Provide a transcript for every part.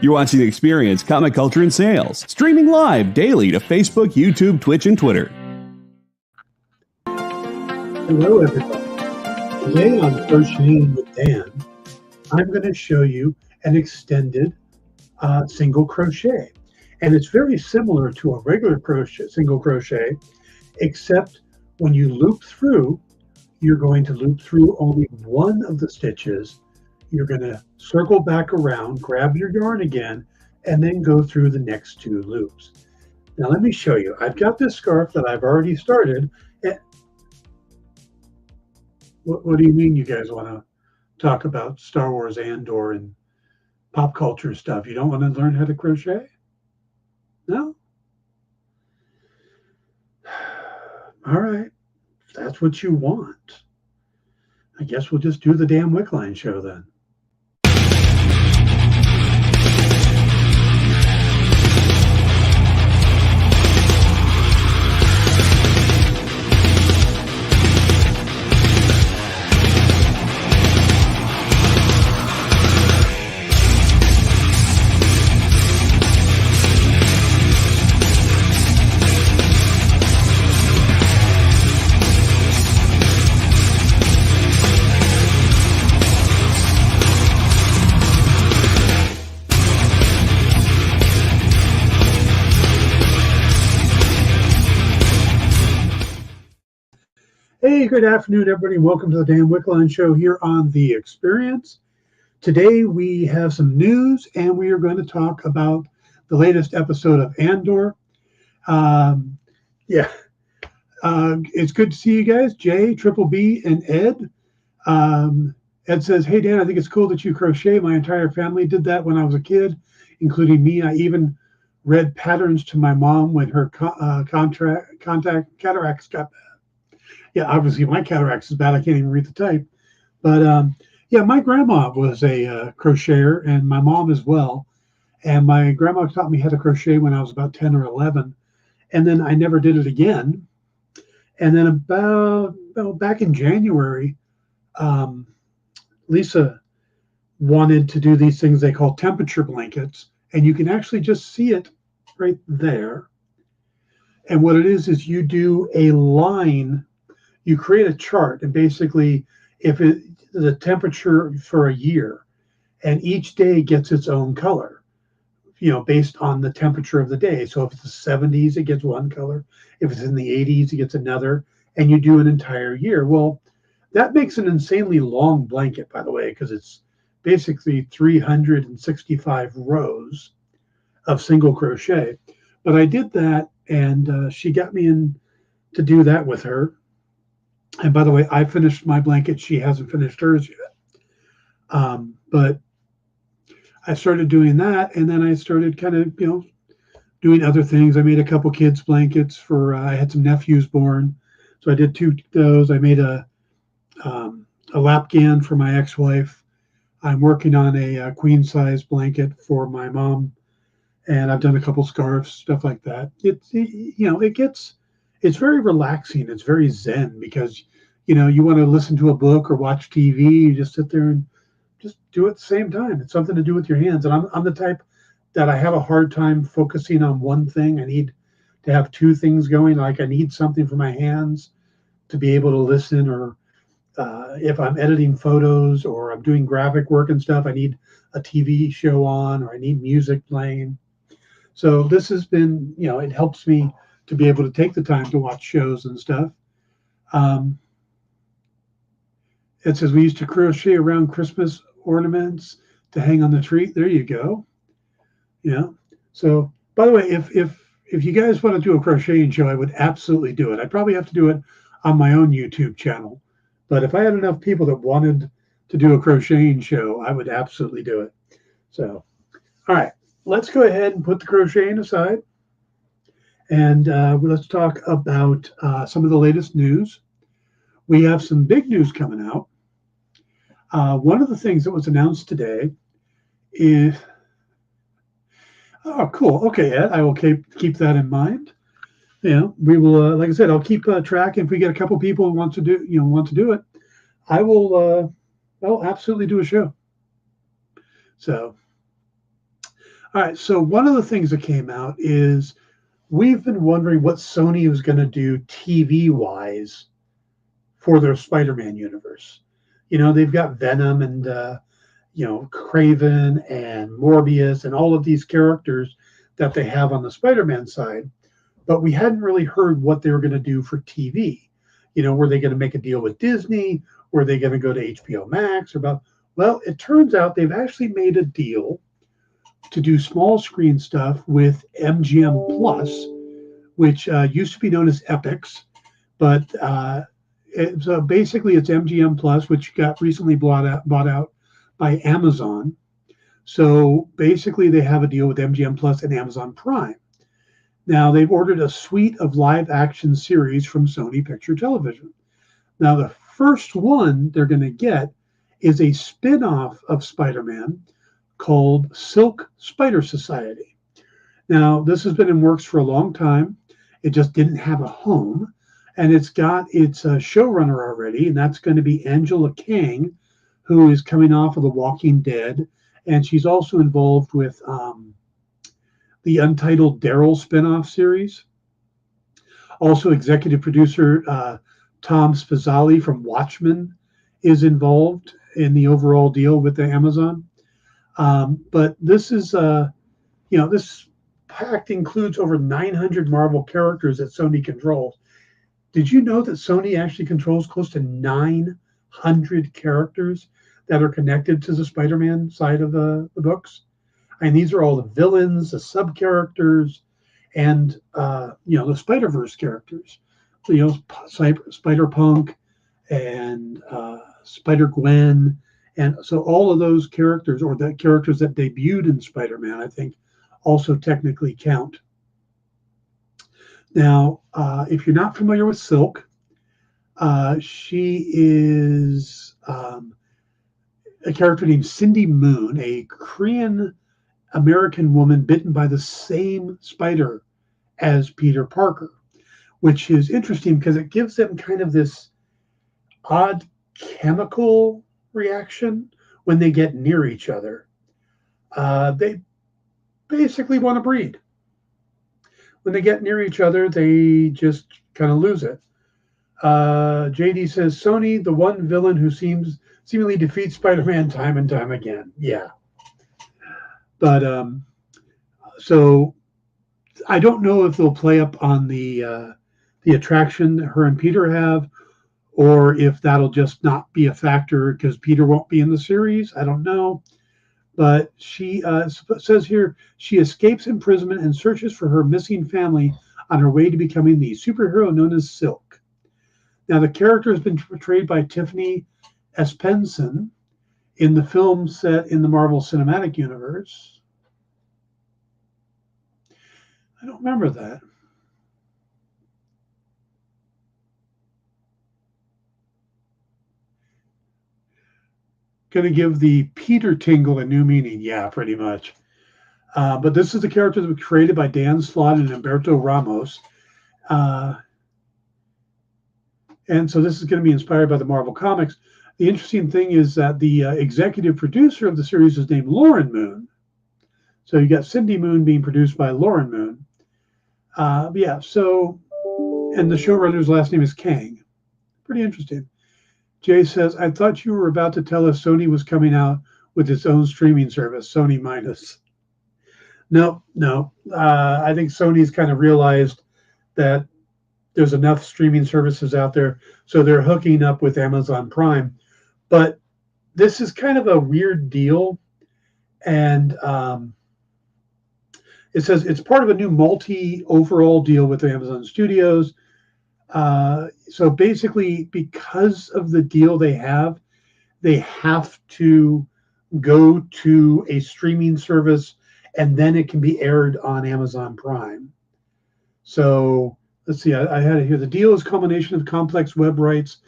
You're watching The Experience, Comic Culture and Sales, streaming live daily to Facebook, YouTube, Twitch, and Twitter. Hello, everybody. Today on Crocheting with Dan, I'm going to show you an extended single crochet. And it's very similar to a regular single crochet, except when you loop through, you're going to loop through only one of the stitches. You're going to circle back around, grab your yarn again, and then go through the next two loops. Now let me show you. I've got this scarf that I've already started. What do you mean you guys want to talk about Star Wars Andor and pop culture stuff? You don't want to learn how to crochet? No? All right. If that's what you want, I guess we'll just do the Dan Wickline Show then. Hey, good afternoon, everybody. Welcome to the Dan Wickline Show here on The Experience. Today we have some news, and we are going to talk about the latest episode of Andor. It's good to see you guys, Jay, Triple B, and Ed. Ed says, hey, Dan, I think it's cool that you crochet. My entire family did that when I was a kid, including me. I even read patterns to my mom when her cataracts got bad. Yeah, obviously my cataracts is bad. I can't even read the type. But my grandma was a crocheter, and my mom as well. And my grandma taught me how to crochet when I was about 10 or 11. And then I never did it again. And then back in January, Lisa wanted to do these things they call temperature blankets. And you can actually just see it right there. And what it is you do a line. You create a chart, and basically the temperature for a year, and each day gets its own color, based on the temperature of the day. So if it's the 70s, it gets one color. If it's in the 80s, it gets another, and you do an entire year. Well, that makes an insanely long blanket, by the way, because it's basically 365 rows of single crochet. But I did that, and she got me in to do that with her. And by the way, I finished my blanket. She hasn't finished hers yet. But I started doing that, and then I started kind of, doing other things. I made a couple kids' blankets for, I had some nephews born. So I did two of those. I made a lapgan for my ex-wife. I'm working on a queen-size blanket for my mom. And I've done a couple scarves, stuff like that. It's very relaxing. It's very zen because, you want to listen to a book or watch TV. You just sit there and just do it at the same time. It's something to do with your hands. And I'm the type that I have a hard time focusing on one thing. I need to have two things going. Like I need something for my hands to be able to listen, or if I'm editing photos or I'm doing graphic work and stuff, I need a TV show on, or I need music playing. So this has been, it helps me to be able to take the time to watch shows and stuff. It says we used to crochet around Christmas ornaments to hang on the tree. There you go. So by the way, if you guys want to do a crocheting show, I would absolutely do it. I'd probably have to do it on my own YouTube channel. But if I had enough people that wanted to do a crocheting show, I would absolutely do it. So, all right, let's go ahead and put the crocheting aside. And let's talk about some of the latest news. We have some big news coming out. One of the things that was announced today is, oh, cool. Okay, Ed, I will keep that in mind. We will, like I said, I'll keep track. If we get a couple people who want to do it, I will. I'll absolutely do a show. So, All right. So one of the things that came out is we've been wondering what Sony was going to do TV wise for their Spider-Man universe. You know, they've got Venom and Craven and Morbius and all of these characters that they have on the Spider-Man side, but we hadn't really heard what they were going to do for TV. You know, were they going to make a deal with Disney? Were they going to go to HBO Max? Well, it turns out they've actually made a deal to do small screen stuff with MGM Plus, which used to be known as Epix, but basically it's MGM Plus, which got recently bought out by Amazon. So basically, they have a deal with MGM Plus and Amazon Prime. Now they've ordered a suite of live action series from Sony Picture Television. Now the first one they're going to get is a spin-off of Spider-Man called Silk Spider Society. Now this has been in works for a long time. It just didn't have a home, and it's got its showrunner already, and that's going to be Angela Kang, who is coming off of The Walking Dead, and she's also involved with the Untitled Daryl spinoff series. Also, executive producer Tom Spazzali from Watchmen is involved in the overall deal with the Amazon. But this is, this pact includes over 900 Marvel characters that Sony controls. Did you know that Sony actually controls close to 900 characters that are connected to the Spider-Man side of the books? And these are all the villains, the sub-characters, and the Spider-Verse characters. So, Spider-Punk and Spider-Gwen. And so all of those characters, or the characters that debuted in Spider-Man, I think, also technically count. Now, if you're not familiar with Silk, she is a character named Cindy Moon, a Korean American woman bitten by the same spider as Peter Parker, which is interesting because it gives them kind of this odd chemical reaction when they get near each other. They basically want to breed. When they get near each other, they just kind of lose it. JD says, Sony, the one villain who seemingly defeats Spider-Man time and time again. Yeah. But so I don't know if they'll play up on the attraction that her and Peter have, or if that'll just not be a factor because Peter won't be in the series. I don't know. But she says here, she escapes imprisonment and searches for her missing family on her way to becoming the superhero known as Silk. Now, the character has been portrayed by Tiffany Espenson in the film set in the Marvel Cinematic Universe. I don't remember that. Going to give the Peter tingle a new meaning. Yeah, pretty much. But this is the character that was created by Dan Slott and Humberto Ramos. And so this is going to be inspired by the Marvel Comics. The interesting thing is that the executive producer of the series is named Lauren Moon. So you got Cindy Moon being produced by Lauren Moon. And the showrunner's last name is Kang. Pretty interesting. Jay says, I thought you were about to tell us Sony was coming out with its own streaming service, Sony Minus. No. I think Sony's kind of realized that there's enough streaming services out there, so they're hooking up with Amazon Prime. But this is kind of a weird deal, and it says it's part of a new multi-overall deal with Amazon Studios. So basically, because of the deal they have to go to a streaming service, and then it can be aired on Amazon Prime. So let's see, I had it here. The deal is a culmination of complex web rights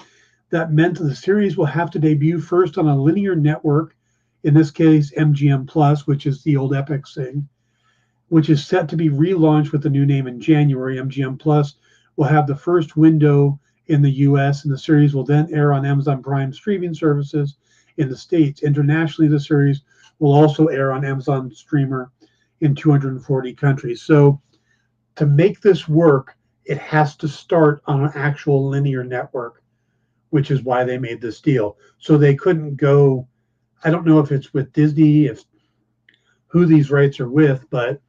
that meant that the series will have to debut first on a linear network, in this case MGM Plus, which is the old Epix thing, which is set to be relaunched with the new name in January. MGM Plus will have the first window in the US, and the series will then air on Amazon Prime streaming services in the States. Internationally, the series will also air on Amazon Streamer in 240 countries. So to make this work, it has to start on an actual linear network, which is why they made this deal. So they couldn't go, I don't know if it's with Disney, if who these rights are with, but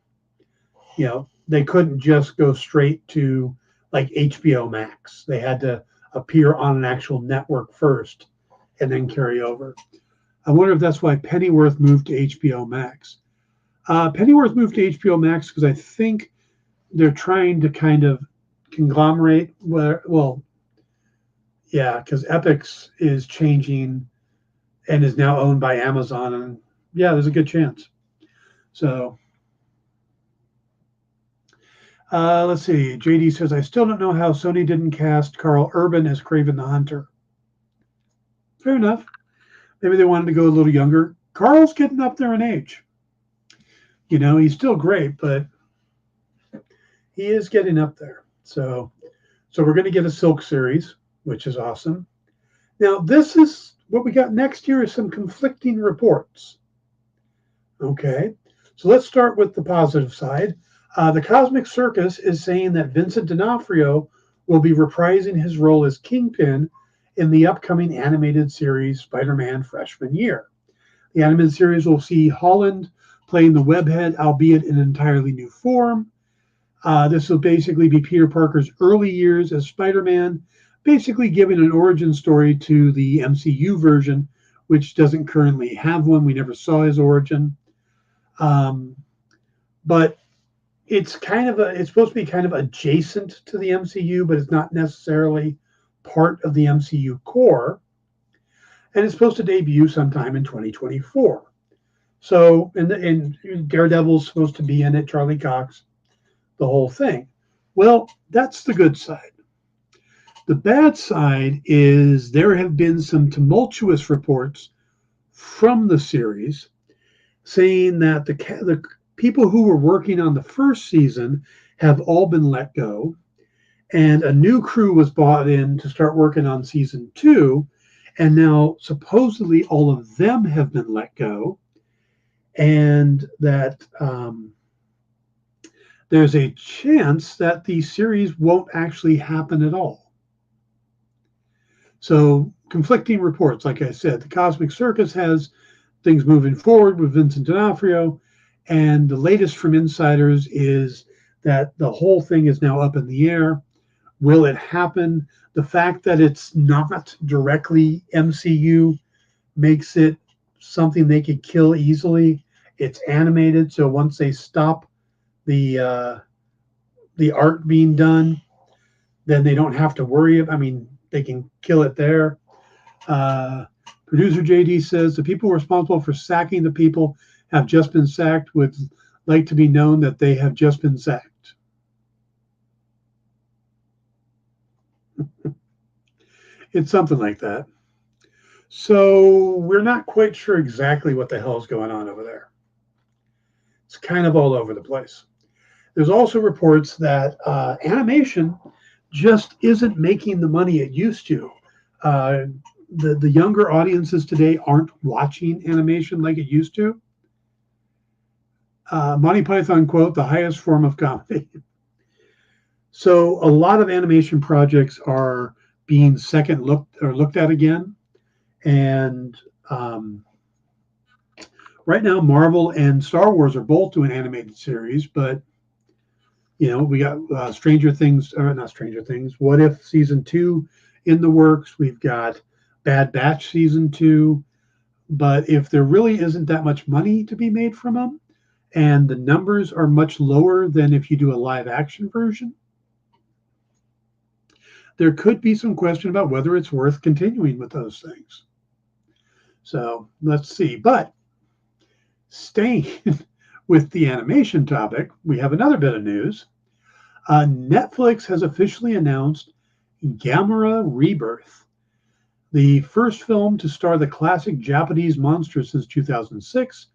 they couldn't just go straight to like HBO Max. They had to appear on an actual network first and then carry over. I wonder if that's why Pennyworth moved to HBO Max. Pennyworth moved to HBO Max because I think they're trying to kind of conglomerate because Epix is changing and is now owned by Amazon, and yeah, there's a good chance. So let's see. JD says, I still don't know how Sony didn't cast Carl Urban as Kraven the Hunter. Fair enough. Maybe they wanted to go a little younger. Carl's getting up there in age. He's still great, but he is getting up there. So we're going to get a Silk series, which is awesome. Now, this is what we got next year is some conflicting reports. Okay, so let's start with the positive side. The Cosmic Circus is saying that Vincent D'Onofrio will be reprising his role as Kingpin in the upcoming animated series Spider-Man Freshman Year. The animated series will see Holland playing the Webhead, albeit in an entirely new form. This will basically be Peter Parker's early years as Spider-Man, basically giving an origin story to the MCU version, which doesn't currently have one. We never saw his origin. But it's supposed to be kind of adjacent to the MCU, but it's not necessarily part of the MCU core. And it's supposed to debut sometime in 2024. So, and Daredevil's supposed to be in it, Charlie Cox, the whole thing. Well, that's the good side. The bad side is there have been some tumultuous reports from the series saying that the people who were working on the first season have all been let go, and a new crew was brought in to start working on season 2, and now supposedly all of them have been let go, and that there's a chance that the series won't actually happen at all. So conflicting reports, like I said, the Cosmic Circus has things moving forward with Vincent D'Onofrio, and the latest from insiders is that the whole thing is now up in the air. Will it happen? The fact that it's not directly MCU makes it something they could kill easily. It's animated, so once they stop the art being done, then they don't have to worry. They can kill it there. Producer JD says the people responsible for sacking the people have just been sacked. Would like to be known that they have just been sacked. It's something like that. So we're not quite sure exactly what the hell is going on over there. It's kind of all over the place. There's also reports that animation just isn't making the money it used to. The younger audiences today aren't watching animation like it used to. Monty Python quote, the highest form of comedy. So a lot of animation projects are being looked at again. And right now, Marvel and Star Wars are both doing animated series, but we got Stranger Things, or not Stranger Things, What If Season 2 in the works. We've got Bad Batch Season 2. But if there really isn't that much money to be made from them, and the numbers are much lower than if you do a live action version, there could be some question about whether it's worth continuing with those things. So let's see. But staying with the animation topic, we have another bit of news. Netflix has officially announced Gamera Rebirth, the first film to star the classic Japanese monster since 2006.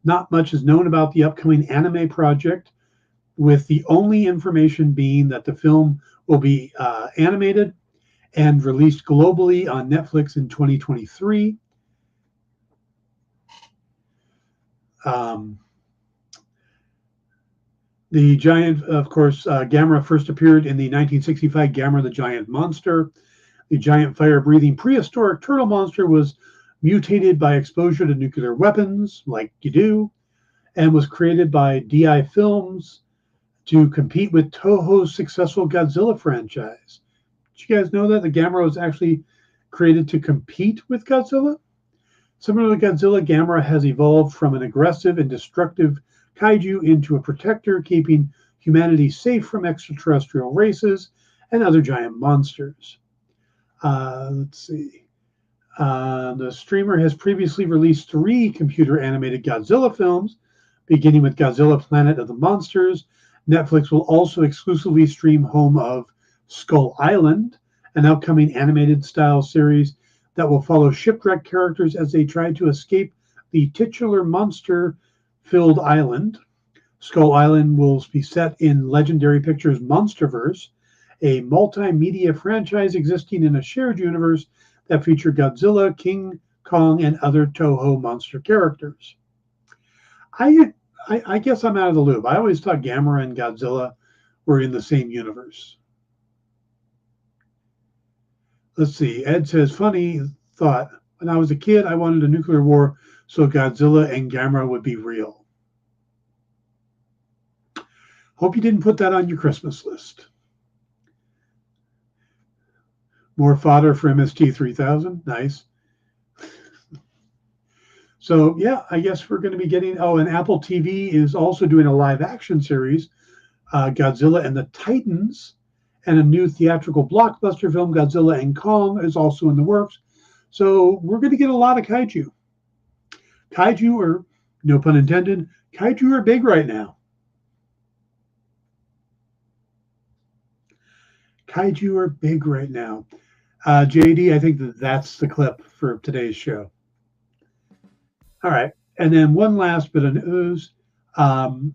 Not much is known about the upcoming anime project, with the only information being that the film will be animated and released globally on Netflix in 2023. The giant, of course, Gamera first appeared in the 1965 Gamera the Giant Monster. The giant fire-breathing prehistoric turtle monster was mutated by exposure to nuclear weapons, like you do, and was created by DI Films to compete with Toho's successful Godzilla franchise. Did you guys know that the Gamera was actually created to compete with Godzilla? Similar to Godzilla, Gamera has evolved from an aggressive and destructive kaiju into a protector, keeping humanity safe from extraterrestrial races and other giant monsters. Let's see. The streamer has previously released 3 computer-animated Godzilla films, beginning with Godzilla Planet of the Monsters. Netflix will also exclusively stream Home of Skull Island, an upcoming animated-style series that will follow shipwrecked characters as they try to escape the titular monster-filled island. Skull Island will be set in Legendary Pictures' Monsterverse, a multimedia franchise existing in a shared universe that feature Godzilla, King Kong, and other Toho monster characters. I guess I'm out of the loop. I always thought Gamera and Godzilla were in the same universe. Let's see. Ed says, funny thought. When I was a kid, I wanted a nuclear war so Godzilla and Gamera would be real. Hope you didn't put that on your Christmas list. More fodder for MST 3000. Nice. So, yeah, I guess we're going to be getting... Oh, and Apple TV is also doing a live-action series, Godzilla and the Titans, and a new theatrical blockbuster film, Godzilla and Kong, is also in the works. So we're going to get a lot of kaiju. Kaiju are, no pun intended, kaiju are big right now. Kaiju are big right now. JD, I think that's the clip for today's show. All right. And then one last bit of news. And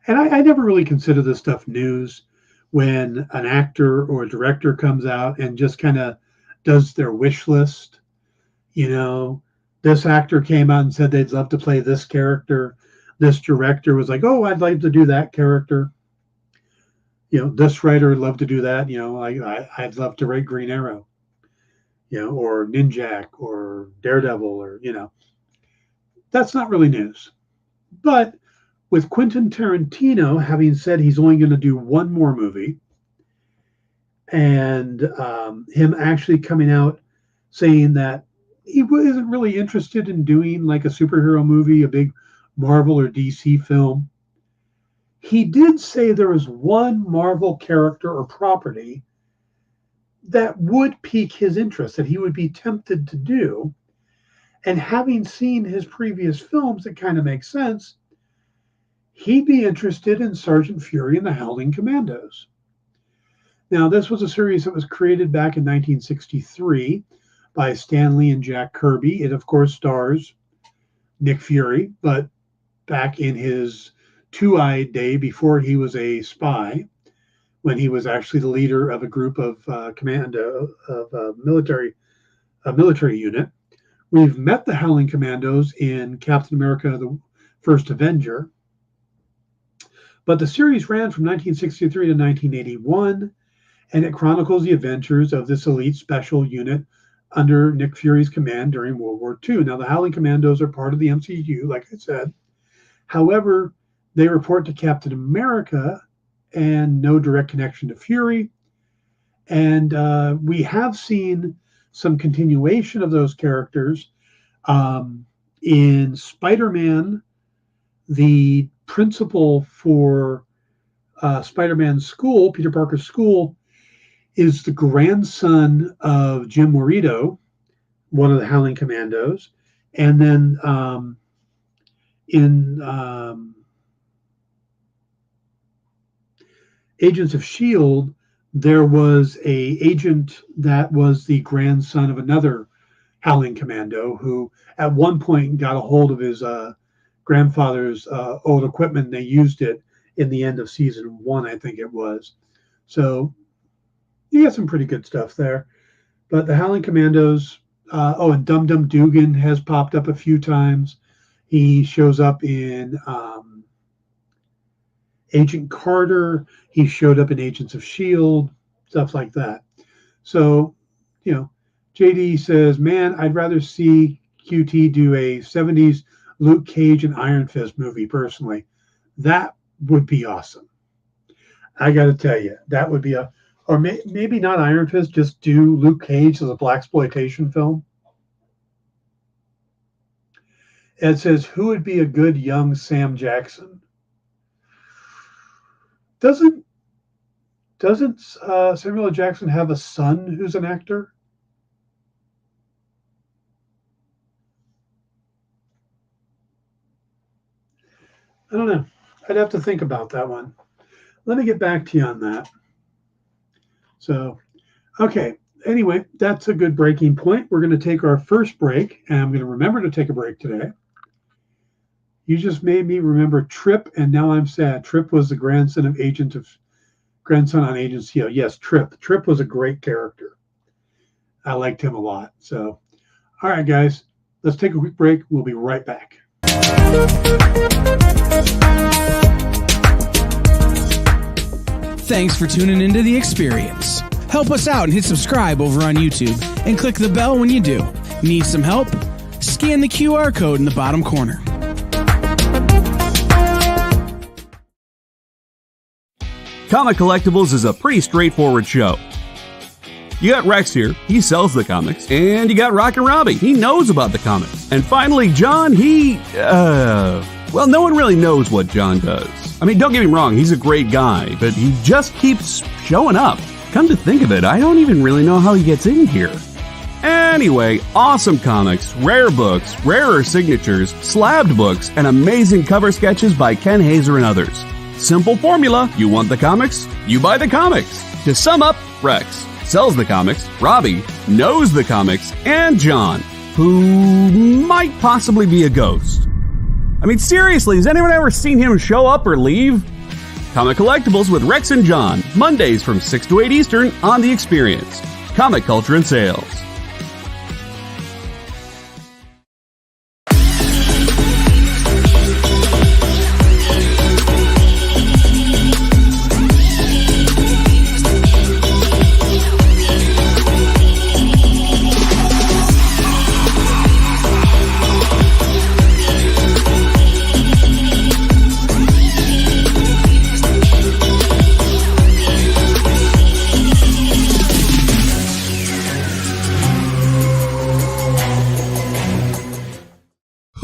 I never really consider this stuff news when an actor or a director comes out and just kind of does their wish list. You know, this actor came out and said they'd love to play this character. This director was like, oh, I'd like to do that character. You know, this writer would love to do that. You know, I'd love to write Green Arrow, you know, or Ninjak or Daredevil, or, you know. That's not really news. But with Quentin Tarantino having said he's only going to do one more movie, and him actually coming out saying that he isn't really interested in doing like a superhero movie, a big Marvel or DC film, he did say there was one Marvel character or property that would pique his interest, that he would be tempted to do. And having seen his previous films, it kind of makes sense. He'd be interested in Sergeant Fury and the Howling Commandos. Now, this was a series that was created back in 1963 by Stan Lee and Jack Kirby. It, of course, stars Nick Fury, but back in his two-eyed day before he was a spy, when he was actually the leader of a group of military unit. We've met the Howling Commandos in Captain America, the First Avenger. But the series ran from 1963 to 1981, and it chronicles the adventures of this elite special unit under Nick Fury's command during World War II. Now, the Howling Commandos are part of the MCU, like I said. However, they report to Captain America and no direct connection to Fury. And we have seen some continuation of those characters. In Spider-Man, the principal for Spider-Man's school, Peter Parker's school, is the grandson of Jim Morito, one of the Howling Commandos. And then in Agents of S.H.I.E.L.D., there was an agent that was the grandson of another Howling Commando who at one point got a hold of his grandfather's old equipment, and they used it in the end of season 1, I think it was. So you got some pretty good stuff there. But the Howling Commandos, and Dum Dum Dugan has popped up a few times. He shows up in Agent Carter, he showed up in Agents of S.H.I.E.L.D., stuff like that. So, JD says, man, I'd rather see QT do a 70s Luke Cage and Iron Fist movie personally. That would be awesome. I got to tell you, that would be or maybe not Iron Fist, just do Luke Cage as a blaxploitation film. Ed says, who would be a good young Sam Jackson? Doesn't Samuel L. Jackson have a son who's an actor? I don't know. I'd have to think about that one. Let me get back to you on that. So, okay. Anyway, that's a good breaking point. We're going to take our first break, and I'm going to remember to take a break today. You just made me remember Trip, and now I'm sad. Trip was the grandson on Agents of S.H.I.E.L.D. Yes, Trip. Trip was a great character. I liked him a lot. So, all right, guys, let's take a quick break. We'll be right back. Thanks for tuning into The Experience. Help us out and hit subscribe over on YouTube and click the bell when you do. Need some help? Scan the QR code in the bottom corner. Comic Collectibles is a pretty straightforward show. You got Rex here, he sells the comics, and you got Rockin' Robbie, he knows about the comics. And finally, John, well, no one really knows what John does. I mean, don't get me wrong, he's a great guy, but he just keeps showing up. Come to think of it, I don't even really know how he gets in here. Anyway, awesome comics, rare books, rarer signatures, slabbed books, and amazing cover sketches by Ken Hazer and others. Simple formula, you want the comics, you buy the comics. To sum up, Rex sells the comics, Robbie knows the comics, and John, who might possibly be a ghost. I mean, seriously, has anyone ever seen him show up or leave? Comic Collectibles with Rex and John, Mondays from 6 to 8 Eastern on The Experience. Comic Culture and Sales.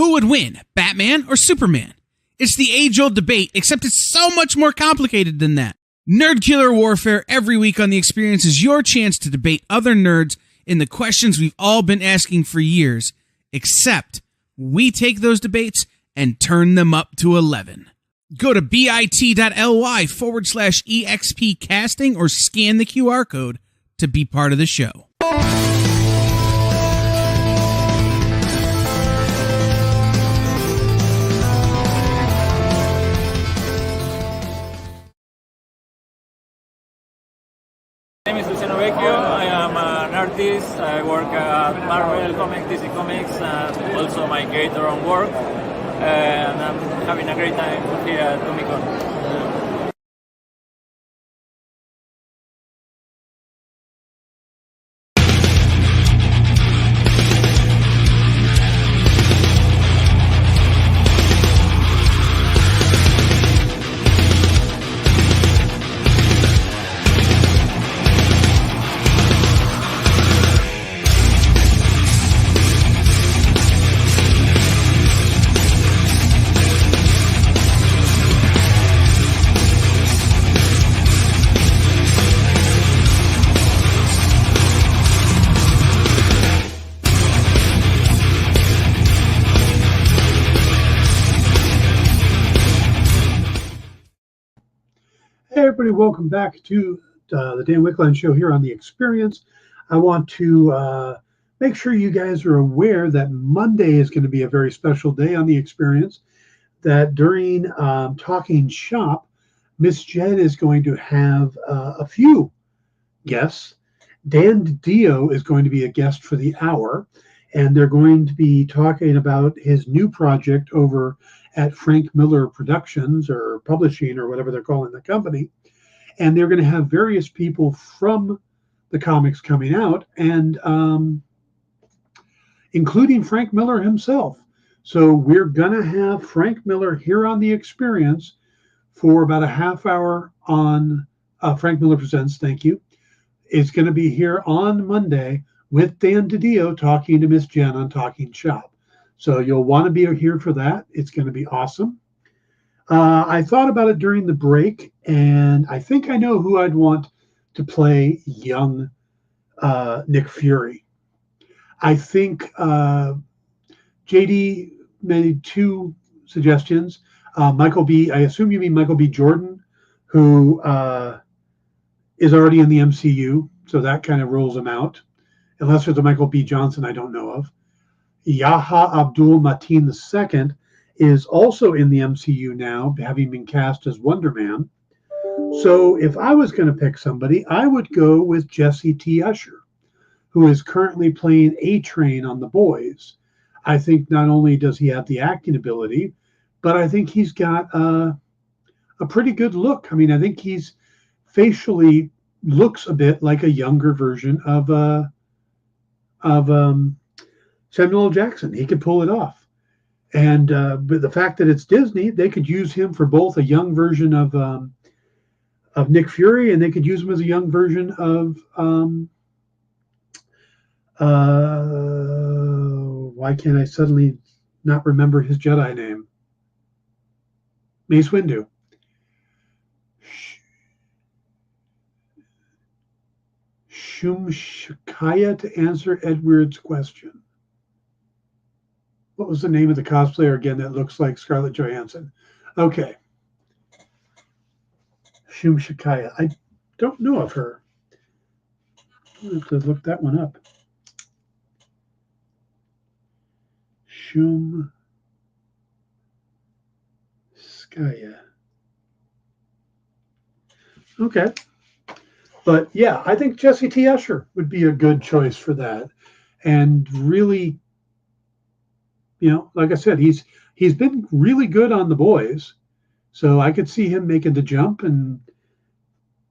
Would win, Batman or Superman? It's the age-old debate, except it's so much more complicated than that. Nerd Killer Warfare every week on The Experience is your chance to debate other nerds in the questions we've all been asking for years, except we take those debates and turn them up to 11. Go to bit.ly/EXP casting or scan the QR code to be part of the show. My name is Luciano Vecchio. I am an artist. I work at Marvel Comics, DC Comics, and also my creator own work. And I'm having a great time here at Comic Con. Hey everybody, welcome back to the Dan Wickline Show here on The Experience. I want to make sure you guys are aware that Monday is going to be a very special day on The Experience, that during Talking Shop, Miss Jed is going to have a few guests. Dan Dio is going to be a guest for the hour, and they're going to be talking about his new project over at Frank Miller Productions or Publishing or whatever they're calling the company. And they're going to have various people from the comics coming out, and including Frank Miller himself. So we're going to have Frank Miller here on The Experience for about a half hour on Frank Miller Presents. Thank you. It's going to be here on Monday with Dan DiDio talking to Miss Jen on Talking Shop. So you'll want to be here for that. It's going to be awesome. I thought about it during the break, and I think I know who I'd want to play young Nick Fury. I think JD made two suggestions. Michael B., I assume you mean Michael B. Jordan, who is already in the MCU, so that kind of rules him out, unless there's a Michael B. Johnson I don't know of. Yaha Abdul Mateen II is also in the MCU now, having been cast as Wonder Man. So if I was going to pick somebody, I would go with Jesse T. Usher, who is currently playing A-Train on The Boys. I think not only does he have the acting ability, but I think he's got a pretty good look. I mean, I think he's facially looks a bit like a younger version of Samuel L. Jackson. He could pull it off. And but the fact that it's Disney, they could use him for both a young version of Nick Fury, and they could use him as a young version of why can't I suddenly not remember his Jedi name? Mace Windu. Shakaya, to answer Edward's question. What was the name of the cosplayer again that looks like Scarlett Johansson? Okay. Shakaya. I don't know of her. I'll have to look that one up. Skaya. Okay. But yeah, I think Jesse T. Usher would be a good choice for that. And really, you know, like I said, he's been really good on The Boys. So I could see him making the jump, and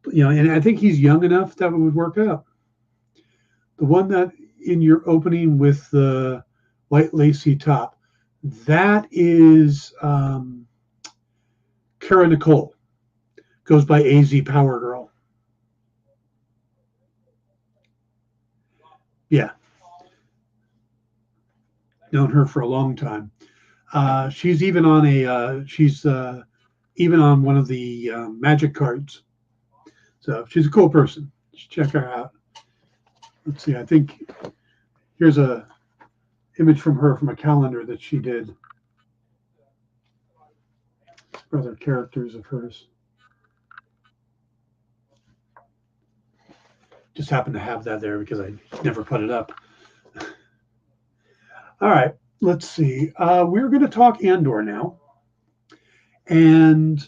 you know, and I think he's young enough that it would work out. The one that in your opening with the white lacy top, that is Kara Nicole, goes by AZ Power Girl. Yeah, known her for a long time. She's even on even on one of the magic cards. So she's a cool person. Check her out. Let's see. I think here's a image from her from a calendar that she did. Other characters of hers. Just happened to have that there because I never put it up. All right. Let's see. We're going to talk Andor now. And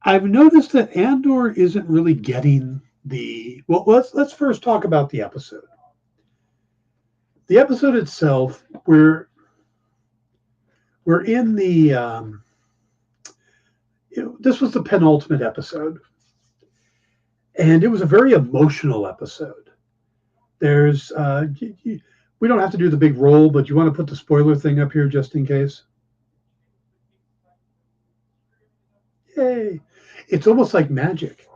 I've noticed that Andor isn't really getting the... Well, let's first talk about the episode. The episode itself, we're in the... this was the penultimate episode. And it was a very emotional episode. There's... we don't have to do the big roll, but you want to put the spoiler thing up here just in case? Yay. It's almost like magic.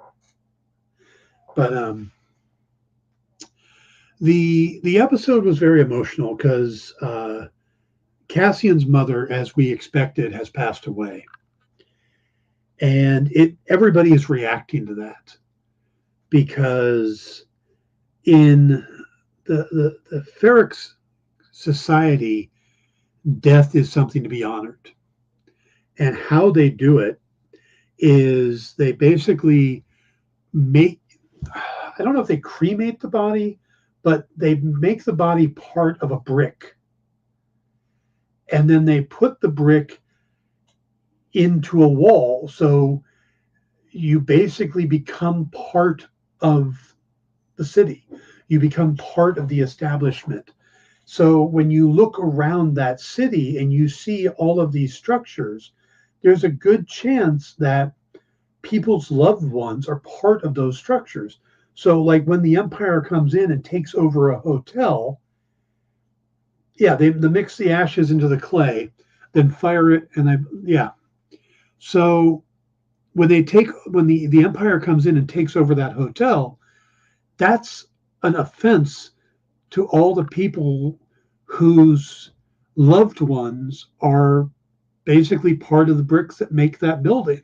But the episode was very emotional because Cassian's mother, as we expected, has passed away. And everybody is reacting to that because in the Ferrex society, death is something to be honored. And how they do it is they basically make, I don't know if they cremate the body, but they make the body part of a brick. And then they put the brick into a wall. So you basically become part of the city. You become part of the establishment. So when you look around that city and you see all of these structures, there's a good chance that people's loved ones are part of those structures. So like when the empire comes in and takes over a hotel, yeah, they mix the ashes into the clay, then fire it, yeah. So when the empire comes in and takes over that hotel, that's an offense to all the people whose loved ones are basically part of the bricks that make that building.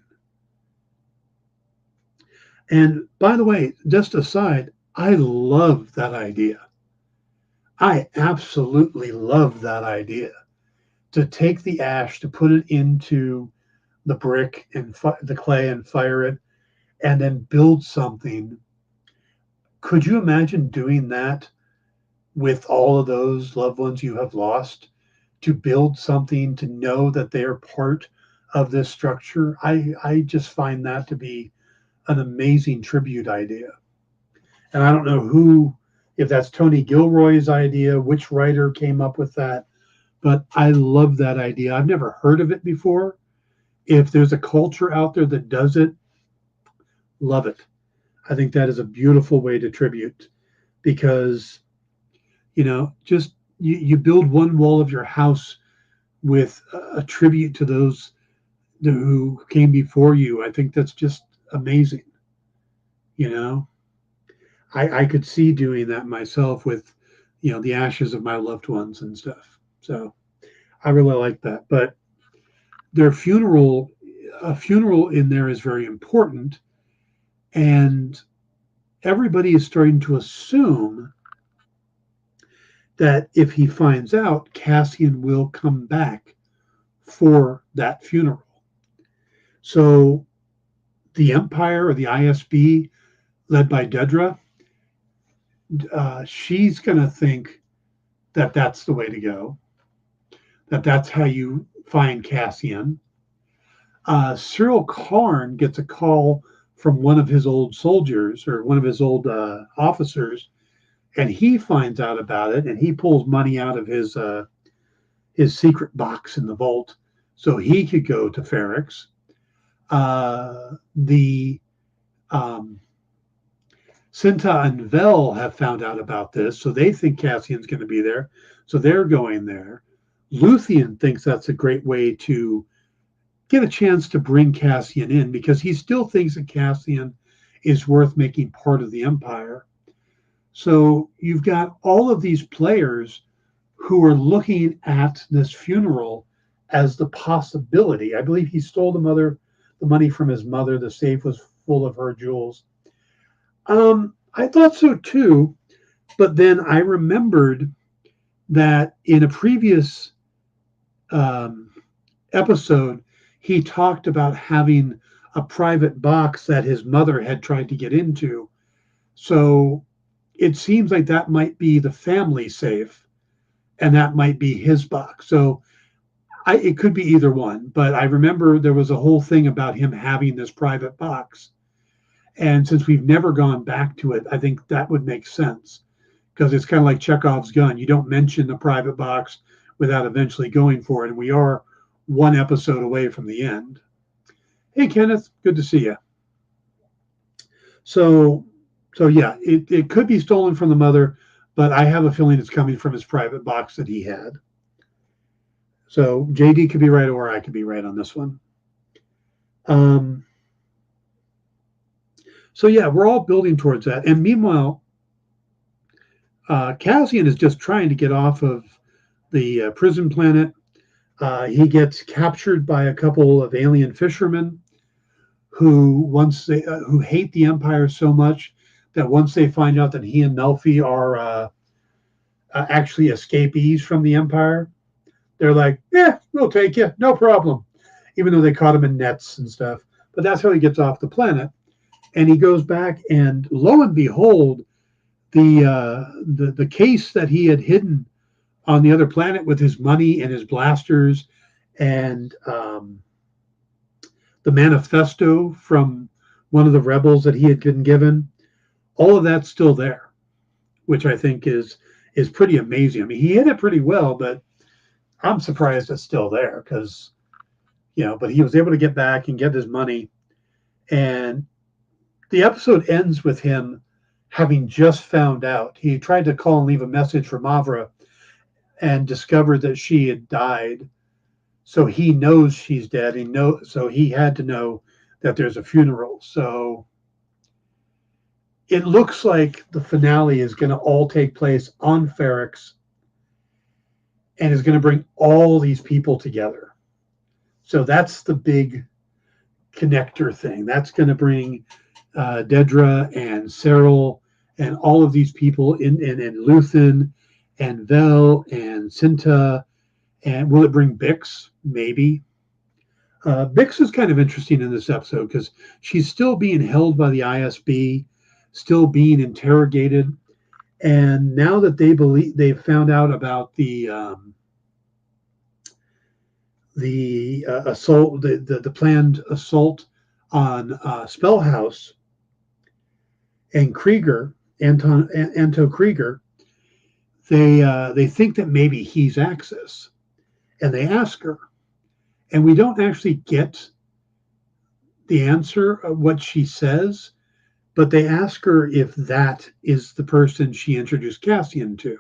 And by the way, just aside, I love that idea. I absolutely love that idea, to take the ash, to put it into the brick and the clay and fire it, and then build something. Could you imagine doing that with all of those loved ones you have lost? To build something, to know that they are part of this structure. I just find that to be an amazing tribute idea. And I don't know if that's Tony Gilroy's idea, which writer came up with that, but I love that idea. I've never heard of it before. If there's a culture out there that does it, love it. I think that is a beautiful way to tribute, because, just you build one wall of your house with a tribute to those who came before you. I think that's just amazing. I could see doing that myself with, the ashes of my loved ones and stuff. So I really like that. But a funeral in there is very important. And everybody is starting to assume that if he finds out, Cassian will come back for that funeral. So the Empire, or the ISB, led by Dedra, she's going to think that that's the way to go, that that's how you find Cassian. Cyril Karn gets a call from one of his old soldiers, or one of his old officers, and he finds out about it, and he pulls money out of his secret box in the vault so he could go to Ferrix. The Cinta and Vel have found out about this, so they think Cassian's going to be there, so they're going there. Luthien thinks that's a great way to get a chance to bring Cassian in, because he still thinks that Cassian is worth making part of the Empire. So you've got all of these players who are looking at this funeral as the possibility. I believe he stole the money from his mother. The safe was full of her jewels. I thought so too, but then I remembered that in a previous episode, he talked about having a private box that his mother had tried to get into. So it seems like that might be the family safe, and that might be his box. So it could be either one, but I remember there was a whole thing about him having this private box. And since we've never gone back to it, I think that would make sense, because it's kind of like Chekhov's gun. You don't mention the private box without eventually going for it. And we are one episode away from the end. Hey, Kenneth, good to see you. So yeah, it could be stolen from the mother, but I have a feeling it's coming from his private box that he had. So JD could be right, or I could be right on this one. So yeah, we're all building towards that. And meanwhile, Cassian is just trying to get off of the prison planet. He gets captured by a couple of alien fishermen who hate the Empire so much that once they find out that he and Melfi are actually escapees from the Empire, they're like, "Yeah, we'll take you, no problem," even though they caught him in nets and stuff. But that's how he gets off the planet. And he goes back, and lo and behold, the case that he had hidden on the other planet with his money and his blasters and the manifesto from one of the rebels that he had been given, all of that's still there, which I think is pretty amazing. I mean, he hit it pretty well, but I'm surprised it's still there because, but he was able to get back and get his money. And the episode ends with him having just found out. He tried to call and leave a message for Mavra and discovered that she had died. So he knows she's dead. So he had to know that there's a funeral. So it looks like the finale is going to all take place on Ferrix and is going to bring all these people together. So that's the big connector thing. That's going to bring Dedra and Cyril and all of these people and Luthen and Vel and Cinta. And will it bring Bix? Maybe. Bix is kind of interesting in this episode because she's still being held by the ISB, still being interrogated. And now that they've found out about the assault, the planned assault on Spellhouse and Krieger, Anto Krieger, they think that maybe he's Axis, and they ask her, and we don't actually get the answer of what she says, but they ask her if that is the person she introduced Cassian to.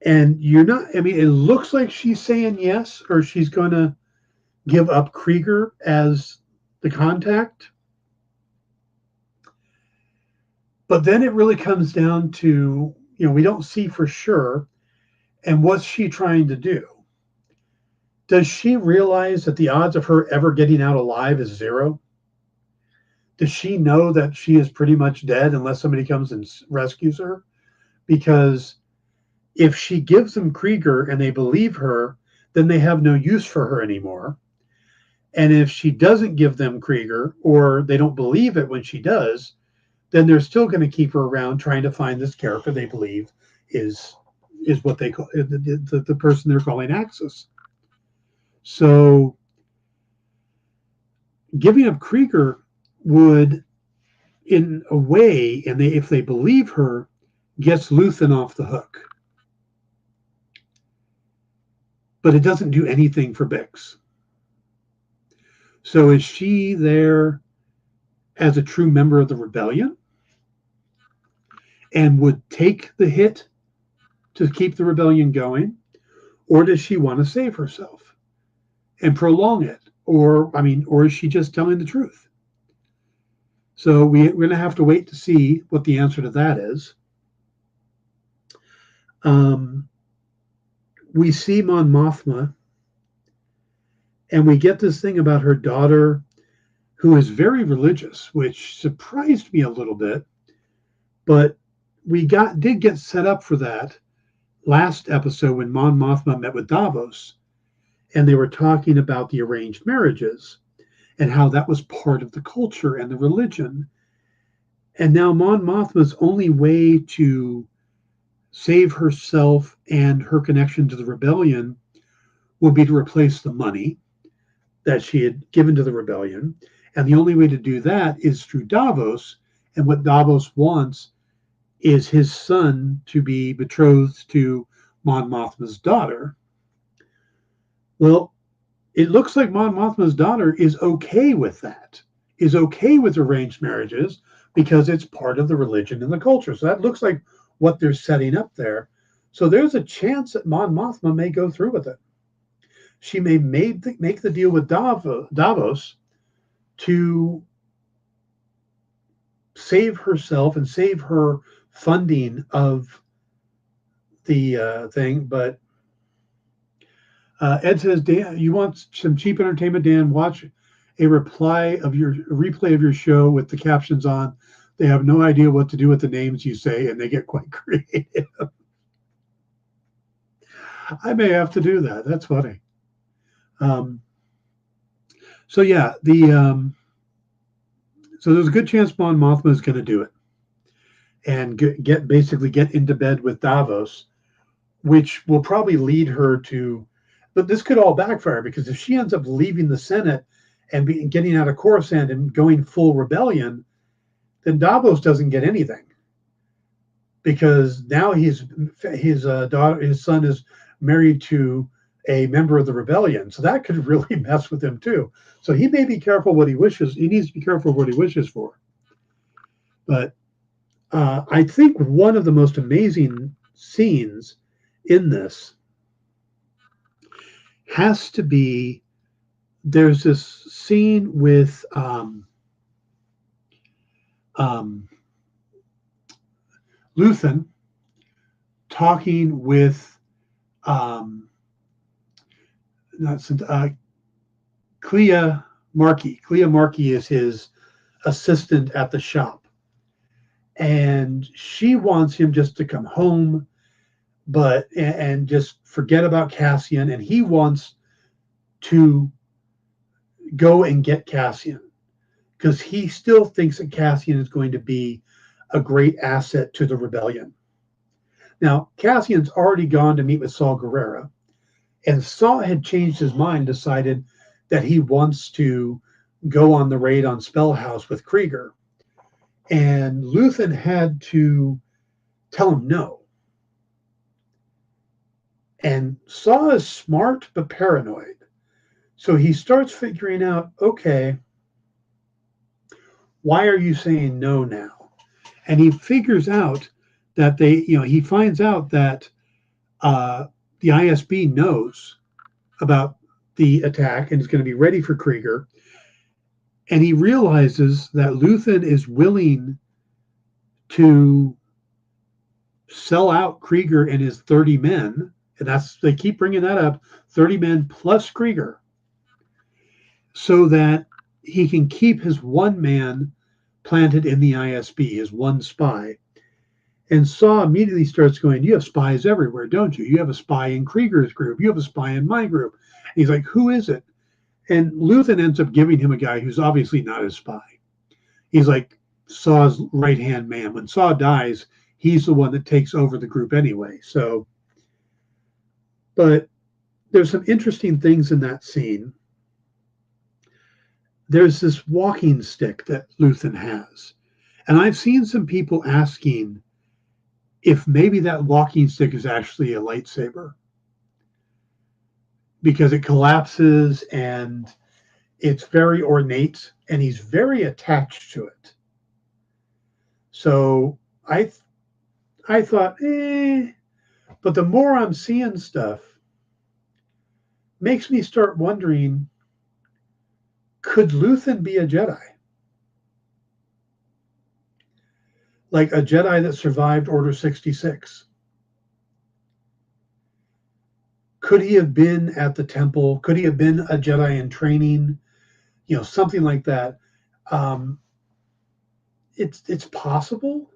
And it looks like she's saying yes, or she's going to give up Krieger as the contact. But then it really comes down to, we don't see for sure. And what's she trying to do? Does she realize that the odds of her ever getting out alive is 0? Does she know that she is pretty much dead unless somebody comes and rescues her? Because if she gives them Krieger and they believe her, then they have no use for her anymore. And if she doesn't give them Krieger, or they don't believe it when she does, then they're still going to keep her around trying to find this character they believe is what they call the person they're calling Axis. So giving up Krieger would, in a way, and if they believe her, gets Luthen off the hook. But it doesn't do anything for Bix. So is she there as a true member of the rebellion and would take the hit to keep the rebellion going? Or does she want to save herself and prolong it? Or is she just telling the truth? So we're going to have to wait to see what the answer to that is. We see Mon Mothma, and we get this thing about her daughter, who is very religious, which surprised me a little bit. But we did get set up for that last episode when Mon Mothma met with Davos, and they were talking about the arranged marriages and how that was part of the culture and the religion. And now Mon Mothma's only way to save herself and her connection to the rebellion will be to replace the money that she had given to the rebellion. And the only way to do that is through Davos. And what Davos wants is his son to be betrothed to Mon Mothma's daughter. Well, it looks like Mon Mothma's daughter is okay with that, is okay with arranged marriages because it's part of the religion and the culture. So that looks like what they're setting up there. So there's a chance that Mon Mothma may go through with it. She may make the deal with Davos to save herself and save her funding of the thing. But Ed says, Dan, you want some cheap entertainment? Dan, watch a replay of your show with the captions on. They have no idea what to do with the names you say, and they get quite creative. I may have to do that. That's funny. So yeah, so there's a good chance Mon Mothma is going to do it and get into bed with Davos, which will probably lead her to. But this could all backfire, because if she ends up leaving the Senate and getting out of Coruscant and going full rebellion, then Davos doesn't get anything. because now his son is married to a member of the rebellion, so that could really mess with him too. So he may be careful what he wishes. He needs to be careful what he wishes for. But I think one of the most amazing scenes in this has to be, there's this scene with Luthen talking with Clea Markey. Clea Markey is his assistant at the shop. And she wants him just to come home, and just forget about Cassian. And he wants to go and get Cassian because he still thinks that Cassian is going to be a great asset to the rebellion. Now, Cassian's already gone to meet with Saw Gerrera, and Saw had changed his mind, decided that he wants to go on the raid on Spellhouse with Krieger. And Luthen had to tell him no. And Saw is smart but paranoid. So he starts figuring out, okay, why are you saying no now? And he figures out that he finds out that the ISB knows about the attack and is going to be ready for Krieger. And he realizes that Luthen is willing to sell out Krieger and his 30 men. And they keep bringing that up, 30 men plus Krieger, so that he can keep his one man planted in the ISB, his one spy. And Saw immediately starts going, you have spies everywhere, don't you? You have a spy in Krieger's group. You have a spy in my group. And he's like, who is it? And Luthen ends up giving him a guy who's obviously not his spy. He's like Saw's right-hand man. When Saw dies, he's the one that takes over the group anyway. So, but there's some interesting things in that scene. There's this walking stick that Luthen has. And I've seen some people asking if maybe that walking stick is actually a lightsaber, because it collapses and it's very ornate and he's very attached to it. So I thought, but the more I'm seeing stuff, makes me start wondering, could Luthen be a Jedi? Like a Jedi that survived Order 66? Could he have been at the temple? Could he have been a Jedi in training? Something like that. It's possible.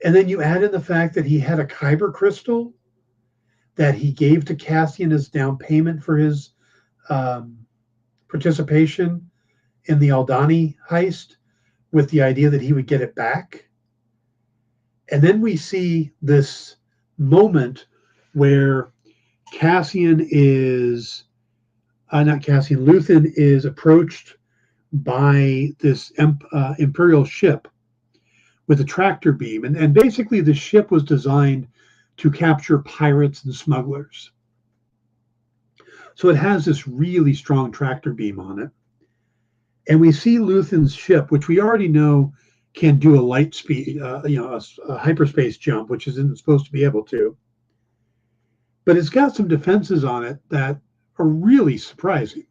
And then you add in the fact that he had a Kyber crystal that he gave to Cassian as down payment for his participation in the Aldhani heist, with the idea that he would get it back. And then we see this moment where Luthen is approached by this Imperial ship with a tractor beam. And basically the ship was designed to capture pirates and smugglers. So it has this really strong tractor beam on it. And we see Luthen's ship, which we already know can do a light speed, a hyperspace jump, which isn't supposed to be able to. But it's got some defenses on it that are really surprising.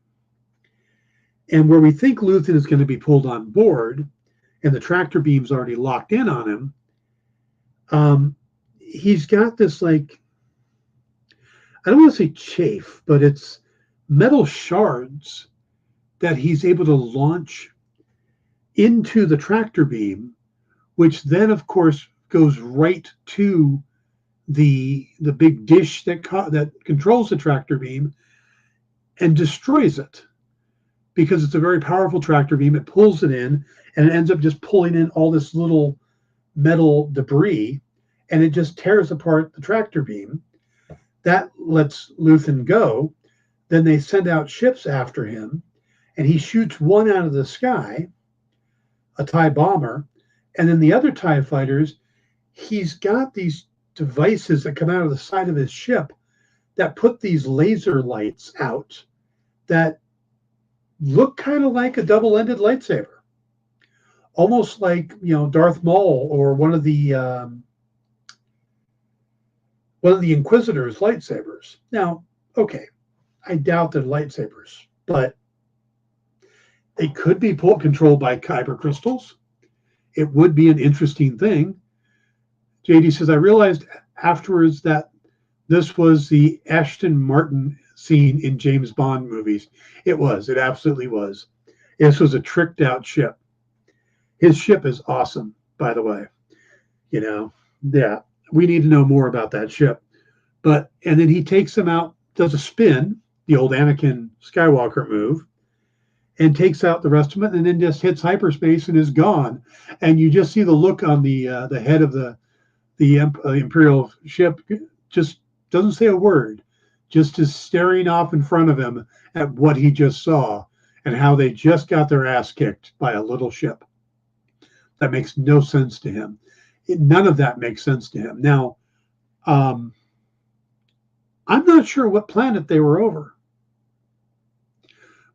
And where we think Luthen is going to be pulled on board, and the tractor beam's already locked in on him, he's got this, like, I don't want to say chafe, but it's metal shards that he's able to launch into the tractor beam, which then, of course, goes right to the big dish that controls the tractor beam and destroys it, because it's a very powerful tractor beam. It pulls it in, and it ends up just pulling in all this little metal debris, and it just tears apart the tractor beam. That lets Luthen go. Then they send out ships after him, and he shoots one out of the sky, a TIE bomber, and then the other TIE fighters he's got these devices that come out of the side of his ship that put these laser lights out that look kind of like a double-ended lightsaber, almost like Darth Maul or one of the Inquisitor's lightsabers. Now, okay, I doubt they're lightsabers, but they could be controlled by kyber crystals. It would be an interesting thing. JD says, I realized afterwards that this was the Ashton Martin scene in James Bond movies. It was. It absolutely was. This was a tricked out ship. His ship is awesome, by the way. Yeah, we need to know more about that ship. And then he takes them out, does a spin, the old Anakin Skywalker move, and takes out the rest of it, and then just hits hyperspace and is gone. And you just see the look on the head of the Imperial ship, just doesn't say a word, just is staring off in front of him at what he just saw and how they just got their ass kicked by a little ship. That makes no sense to him. None of that makes sense to him. Now, I'm not sure what planet they were over.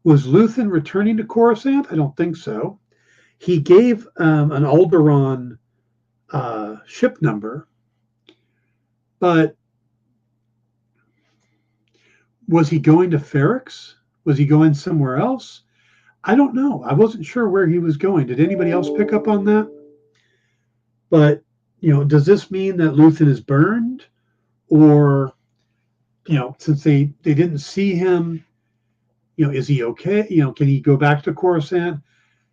Was Luthen returning to Coruscant? I don't think so. He gave an Alderaan ship number, but was he going to Ferrix? Was he going somewhere else? I don't know. I wasn't sure where he was going. Did anybody else pick up on that? But, does this mean that Luthen is burned? Or, since they didn't see him, is he okay? Can he go back to Coruscant?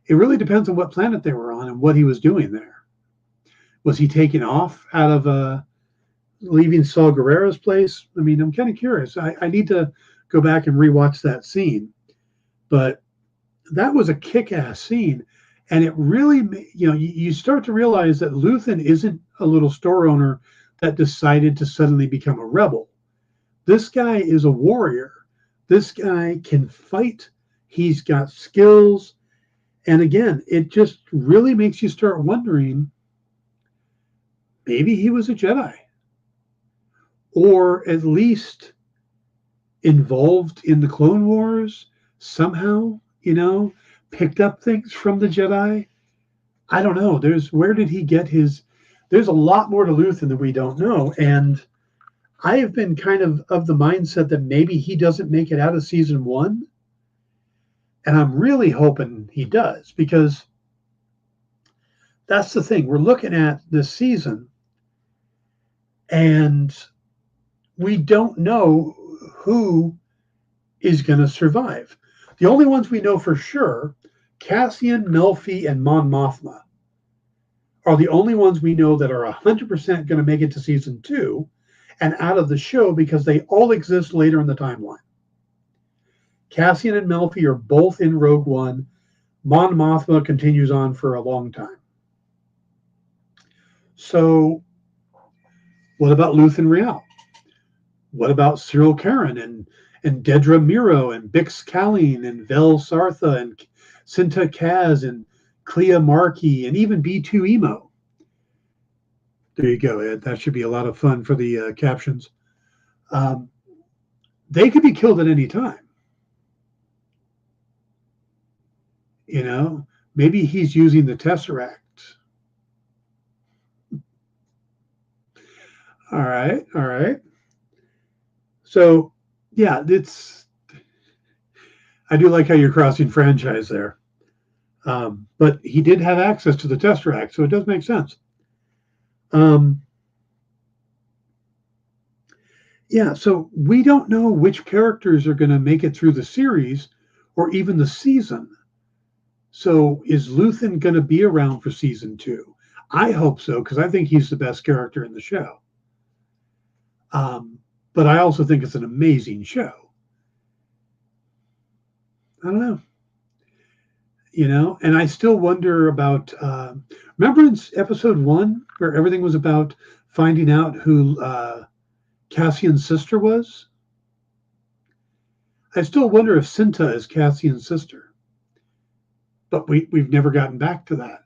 It really depends on what planet they were on and what he was doing there. Was he taken off out of leaving Saw Gerrera's place? I mean, I'm kind of curious. I need to go back and rewatch that scene. But that was a kick-ass scene. And it really, you start to realize that Luthen isn't a little store owner that decided to suddenly become a rebel. This guy is a warrior. This guy can fight. He's got skills. And again, it just really makes you start wondering, maybe he was a Jedi. Or at least involved in the Clone Wars somehow, picked up things from the Jedi. I don't know. Where did he get there's a lot more to Luthen that we don't know. And I have been kind of the mindset that maybe he doesn't make it out of season 1. And I'm really hoping he does, because that's the thing. We're looking at this season and we don't know who is going to survive. The only ones we know for sure, Cassian, Melfi, and Mon Mothma, are the only ones we know that are 100% going to make it to season 2 and out of the show, because they all exist later in the timeline. Cassian and Melfi are both in Rogue One. Mon Mothma continues on for a long time. So what about Luthen Rael? What about Cyril Karen and Dedra Miro and Bix Kalline and Vel Sartha and Cinta Kaz and Clea Markey and even B2 Emo? There you go, Ed. That should be a lot of fun for the captions. They could be killed at any time. Maybe he's using the Tesseract. All right. So, yeah, I do like how you're crossing franchise there. But he did have access to the Tesseract, so it does make sense. Yeah, so we don't know which characters are going to make it through the series or even the season. So is Luthen going to be around for season 2? I hope so, because I think he's the best character in the show. But I also think it's an amazing show. I don't know. And I still wonder about, remember in episode 1 where everything was about finding out who Cassian's sister was? I still wonder if Cinta is Cassian's sister. But we've never gotten back to that,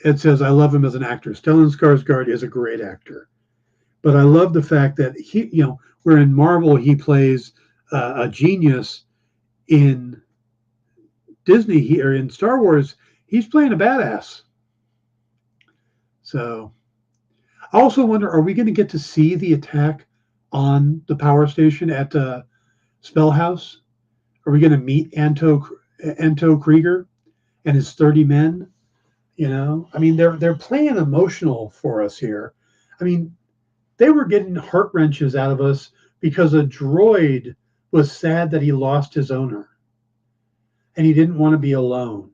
It says, I love him as an actor. Stellan Skarsgård is a great actor. But I love the fact that where in Marvel he plays a genius, in Disney or in Star Wars, he's playing a badass. So I also wonder, are we going to get to see the attack on the power station at Spell House? Are we going to meet Anto Krieger and his 30 men? I mean, they're playing emotional for us here. I mean, they were getting heart wrenches out of us because a droid was sad that he lost his owner. And he didn't want to be alone.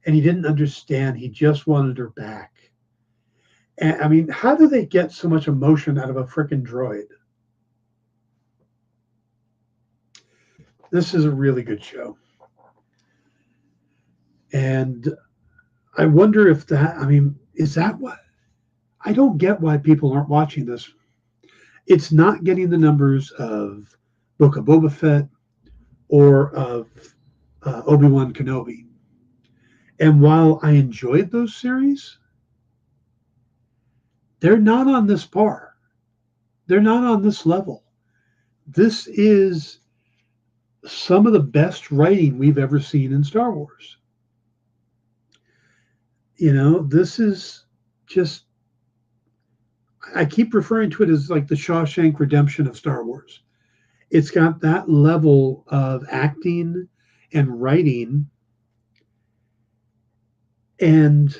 And he didn't understand. He just wanted her back. And I mean, how do they get so much emotion out of a frickin' droid? This is a really good show. And I wonder if is that what? I don't get why people aren't watching this. It's not getting the numbers of Book of Boba Fett or of Obi-Wan Kenobi. And while I enjoyed those series, they're not on this par. They're not on this level. This is some of the best writing we've ever seen in Star Wars. This is just, I keep referring to it as like the Shawshank Redemption of Star Wars. It's got that level of acting and writing, and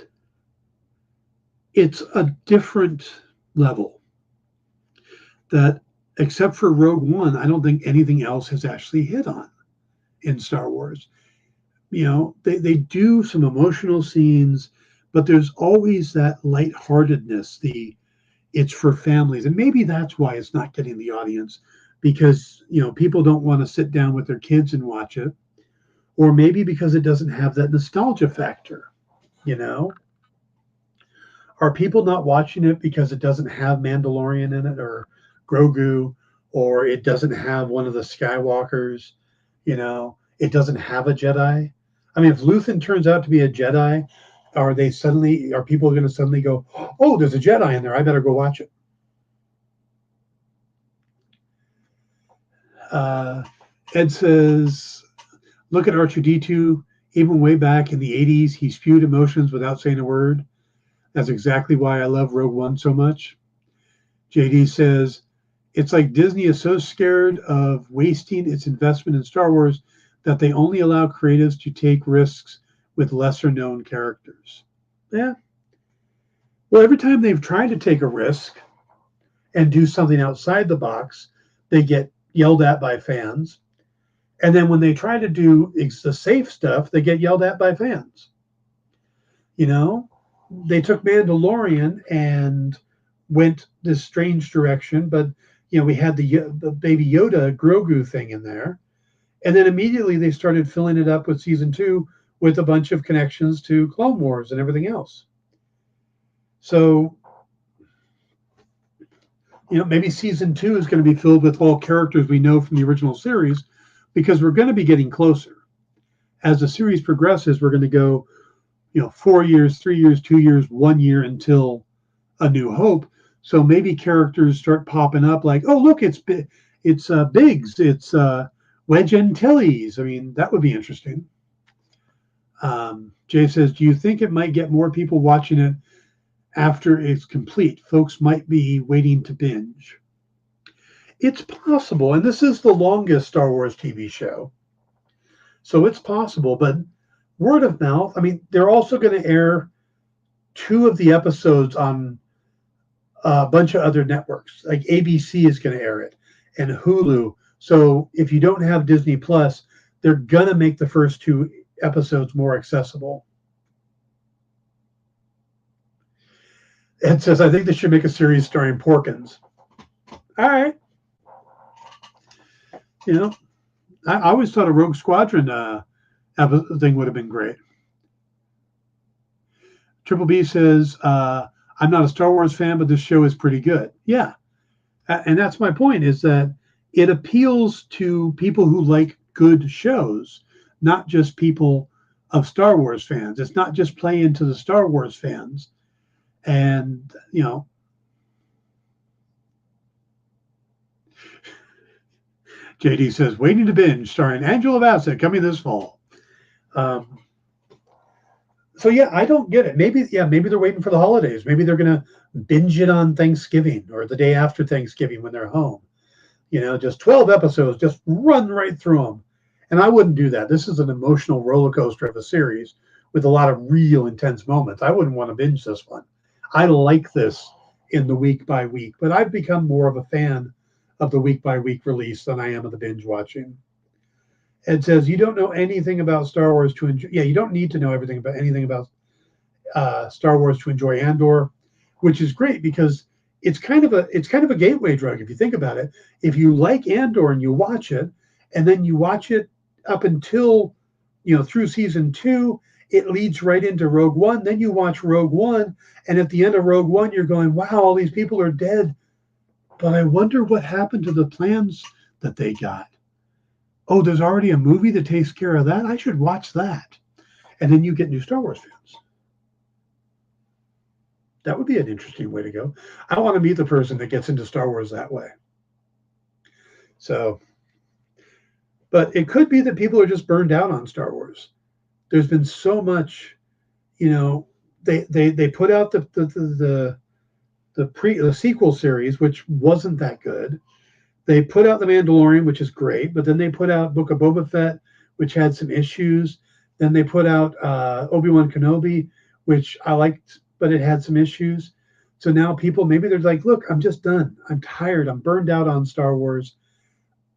it's a different level that, except for Rogue One, I don't think anything else has actually hit on in Star Wars. They do some emotional scenes, but there's always that lightheartedness, it's for families. And maybe that's why it's not getting the audience, because, people don't want to sit down with their kids and watch it. Or maybe because it doesn't have that nostalgia factor, Are people not watching it because it doesn't have Mandalorian in it, or Grogu, or it doesn't have one of the Skywalkers, It doesn't have a Jedi. I mean, if Luthen turns out to be a Jedi, are people going to suddenly go, oh, there's a Jedi in there, I better go watch it? Ed says, look at R2-D2. Even way back in the 80s, he spewed emotions without saying a word. That's exactly why I love Rogue One so much. JD says, it's like Disney is so scared of wasting its investment in Star Wars that they only allow creatives to take risks with lesser known characters. Yeah. Well, every time they've tried to take a risk and do something outside the box, they get yelled at by fans. And then when they try to do the safe stuff, they get yelled at by fans. They took Mandalorian and went this strange direction, but we had the Baby Yoda Grogu thing in there. And then immediately they started filling it up with season 2 with a bunch of connections to Clone Wars and everything else. So, maybe season 2 is going to be filled with all characters we know from the original series, because we're going to be getting closer. As the series progresses, we're going to go, 4 years, 3 years, 2 years, 1 year until A New Hope. So maybe characters start popping up like, oh, look, it's Biggs, it's Wedge Antilles. I mean, that would be interesting. Jay says, do you think it might get more people watching it after it's complete? Folks might be waiting to binge. It's possible, and this is the longest Star Wars TV show, so it's possible, but word of mouth. I mean, they're also going to air 2 of the episodes on a bunch of other networks, like ABC is going to air it, and Hulu. So if you don't have Disney Plus, they're going to make the first 2 episodes more accessible. It says, I think they should make a series starring Porkins. All right. I always thought a Rogue Squadron thing would have been great. Triple B says, I'm not a Star Wars fan, but this show is pretty good. Yeah. And that's my point, is that it appeals to people who like good shows, not just people of Star Wars fans. It's not just playing to the Star Wars fans. And, you know, JD says, waiting to binge, starring Angela Bassett, coming this fall. So yeah, I don't get it. Maybe they're waiting for the holidays. Maybe they're going to binge it on Thanksgiving or the day after Thanksgiving when they're home. You know, just 12 episodes, just run right through them. And I wouldn't do that. This is an emotional roller coaster of a series with a lot of real intense moments. I wouldn't want to binge this one. I like this in the week by week, but I've become more of a fan of the week by week release than I am of the binge watching. Ed says, you don't know anything about Star Wars to enjoy. Yeah, you don't need to know anything about Star Wars to enjoy Andor, which is great because it's kind of a gateway drug if you think about it. If you like Andor and you watch it, and then you watch it up until, you know, through season 2, it leads right into Rogue One. Then you watch Rogue One, and at the end of Rogue One, you're going, wow, all these people are dead. But I wonder what happened to the plans that they got. Oh, there's already a movie that takes care of that. I should watch that. And then you get new Star Wars fans. That would be an interesting way to go. I want to meet the person that gets into Star Wars that way. So, but it could be that people are just burned out on Star Wars. There's been so much, you know, they put out the sequel series, which wasn't that good. They put out The Mandalorian, which is great, but then they put out Book of Boba Fett, which had some issues. Then they put out Obi-Wan Kenobi, which I liked, but it had some issues. So now people, maybe they're like, look, I'm just done. I'm tired. I'm burned out on Star Wars.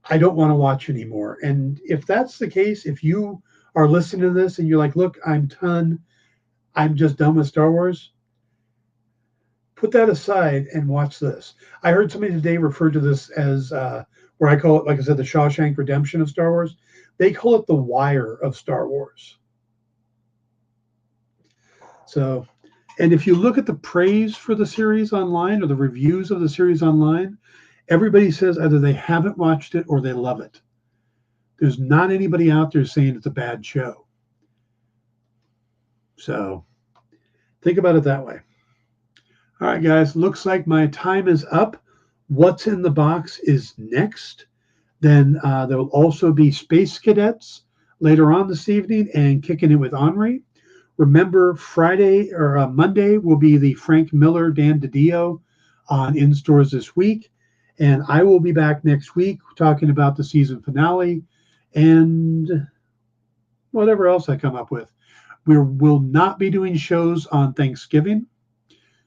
I don't want to watch anymore. And if that's the case, if you are listening to this and you're like, look, I'm done. I'm just done with Star Wars. Put that aside and watch this. I heard somebody today refer to this as, where I call it, like I said, the Shawshank Redemption of Star Wars. They call it the Wire of Star Wars. So, and if you look at the praise for the series online or the reviews of the series online, everybody says either they haven't watched it or they love it. There's not anybody out there saying it's a bad show. So think about it that way. All right, guys, looks like my time is up. What's in the Box is next. Then there will also be Space Cadets later on this evening and Kicking It with Henri. Remember, Monday will be the Frank Miller, Dan DiDio on In Stores This Week. And I will be back next week talking about the season finale and whatever else I come up with. We will not be doing shows on Thanksgiving.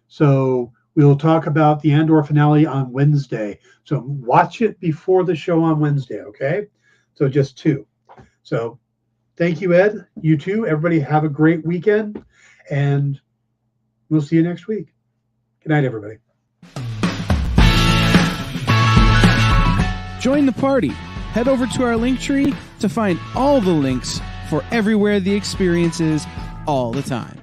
So we'll talk about the Andor finale on Wednesday. So watch it before the show on Wednesday, okay? So just 2. So thank you, Ed. You too. Everybody have a great weekend, and we'll see you next week. Good night, everybody. Join the party. Head over to our Linktree to find all the links for everywhere the experience is all the time.